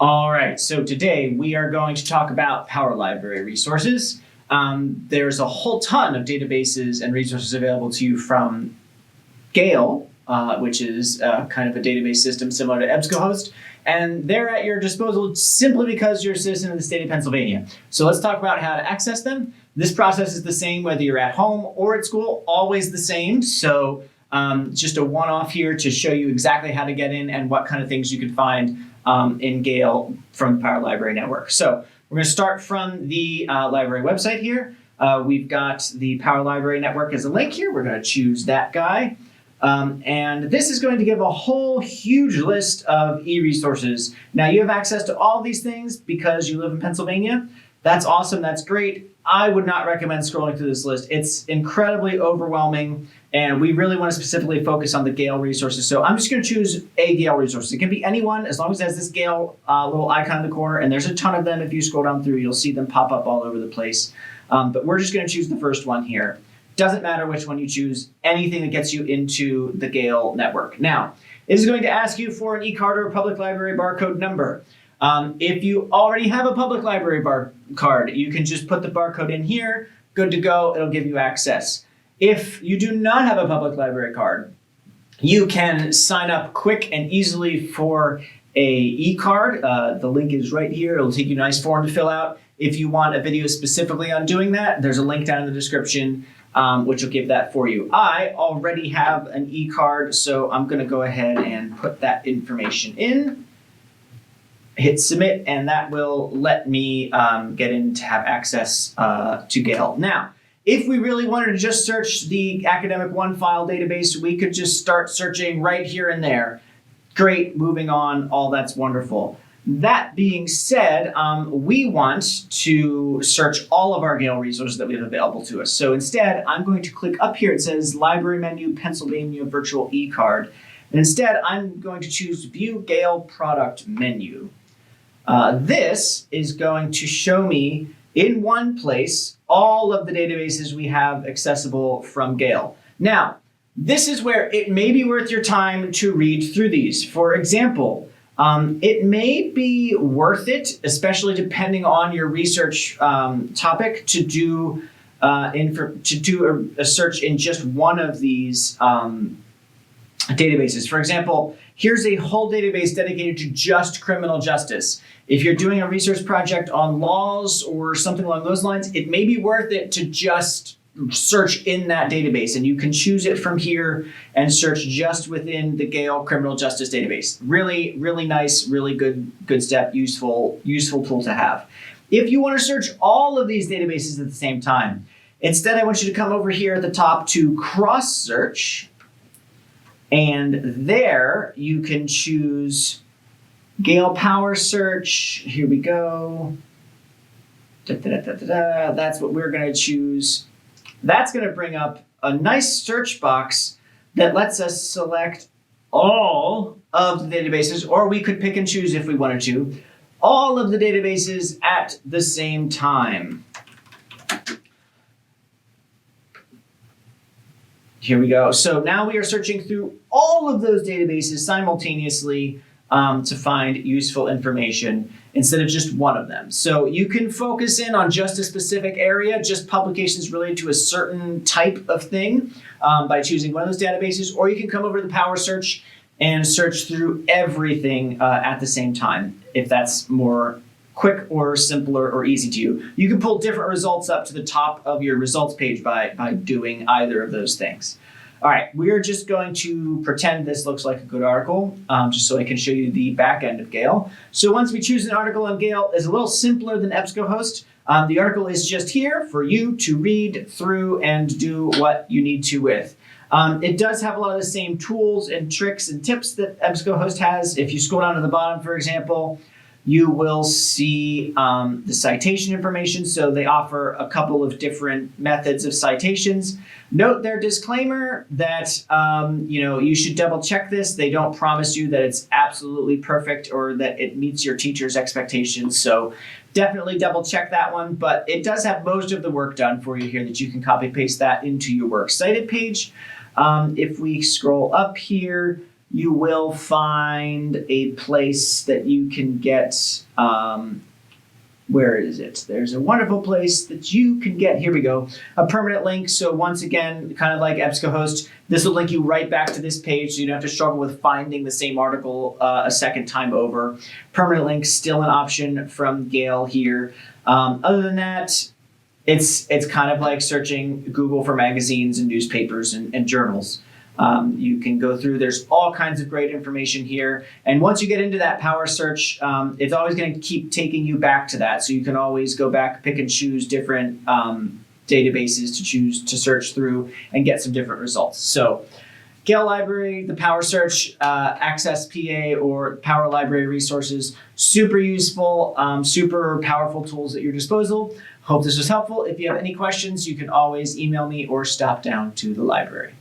All right, so today we are going to talk about Power Library resources. There's a whole ton of databases and resources available to you from Gale, which is kind of a database system similar to EBSCOhost, and they're at your disposal simply because you're a citizen of the state of Pennsylvania. So let's talk about how to access them. This process is the same whether you're at home or at school, always the same. So just a one-off here to show you exactly how to get in and what kind of things you can find in Gale from the Power Library Network. So we're going to start from the library website here. We've got the Power Library Network as a link here. We're going to choose that guy. And this is going to give a whole huge list of e-resources. Now you have access to all these things because you live in Pennsylvania. That's awesome. That's great. I would not recommend scrolling through this list. It's incredibly overwhelming, and we really want to specifically focus on the Gale resources. So I'm just going to choose a Gale resource. It can be anyone as long as it has this Gale little icon in the corner, and there's a ton of them. If you scroll down through, you'll see them pop up all over the place. But we're just going to choose the first one here. Doesn't matter which one you choose, anything that gets you into the Gale network. Now, it is going to ask you for an e-card or a public library barcode number. If you already have a public library card, you can just put the barcode in here, good to go, it'll give you access. If you do not have a public library card, you can sign up quick and easily for a e-card. The link is right here, it'll take you a nice form to fill out. If you want a video specifically on doing that, there's a link down in the description which will give that for you. I already have an e-card, so I'm gonna go ahead and put that information in. Hit submit, and that will let me get in to have access to Gale. Now, if we really wanted to just search the Academic One file database, we could just start searching right here and there. Great, moving on, all that's wonderful. That being said, we want to search all of our Gale resources that we have available to us. So instead, I'm going to click up here. It says Library Menu, Pennsylvania Virtual eCard. And instead, I'm going to choose View Gale Product Menu. This is going to show me in one place all of the databases we have accessible from Gale. Now, this is where it may be worth your time to read through these. For example, it may be worth it, especially depending on your research topic, to do a search in just one of these databases. For example, here's a whole database dedicated to just criminal justice. If you're doing a research project on laws or something along those lines, it may be worth it to just search in that database, and you can choose it from here and search just within the Gale Criminal Justice Database. Really, really nice, really good step, useful tool to have. If you want to search all of these databases at the same time, instead I want you to come over here at the top to cross search. And there you can choose Gale Power Search. Here we go. That's what we're going to choose. That's going to bring up a nice search box that lets us select all of the databases, or we could pick and choose if we wanted to, all of the databases at the same time. Here we go. So now we are searching through all of those databases simultaneously to find useful information instead of just one of them. So you can focus in on just a specific area, just publications related to a certain type of thing by choosing one of those databases, or you can come over to the Power Search and search through everything at the same time, if that's more quick or simpler or easy to you. You can pull different results up to the top of your results page by doing either of those things. All right, we're just going to pretend this looks like a good article, just so I can show you the back end of Gale. So once we choose an article on Gale, it's a little simpler than EBSCOhost. The article is just here for you to read through and do what you need to with. It does have a lot of the same tools and tricks and tips that EBSCOhost has. If you scroll down to the bottom, for example, you will see the citation information. So they offer a couple of different methods of citations. Note their disclaimer that you should double check this. They don't promise you that it's absolutely perfect or that it meets your teacher's expectations. So definitely double check that one. But it does have most of the work done for you here that you can copy paste that into your works cited page. If we scroll up here, you will find a place that you can get, where is it? There's a wonderful place that you can get, here we go, a permanent link. So once again, kind of like EBSCOhost, this will link you right back to this page so you don't have to struggle with finding the same article a second time over. Permanent link, still an option from Gale here. Other than that, it's kind of like searching Google for magazines and newspapers and journals. You can go through, there's all kinds of great information here. And once you get into that power search, it's always going to keep taking you back to that. So you can always go back, pick and choose different databases to choose to search through and get some different results. So Gale Library, the Power Search, Access PA, or Power Library Resources, super useful, super powerful tools at your disposal. Hope this was helpful. If you have any questions, you can always email me or stop down to the library.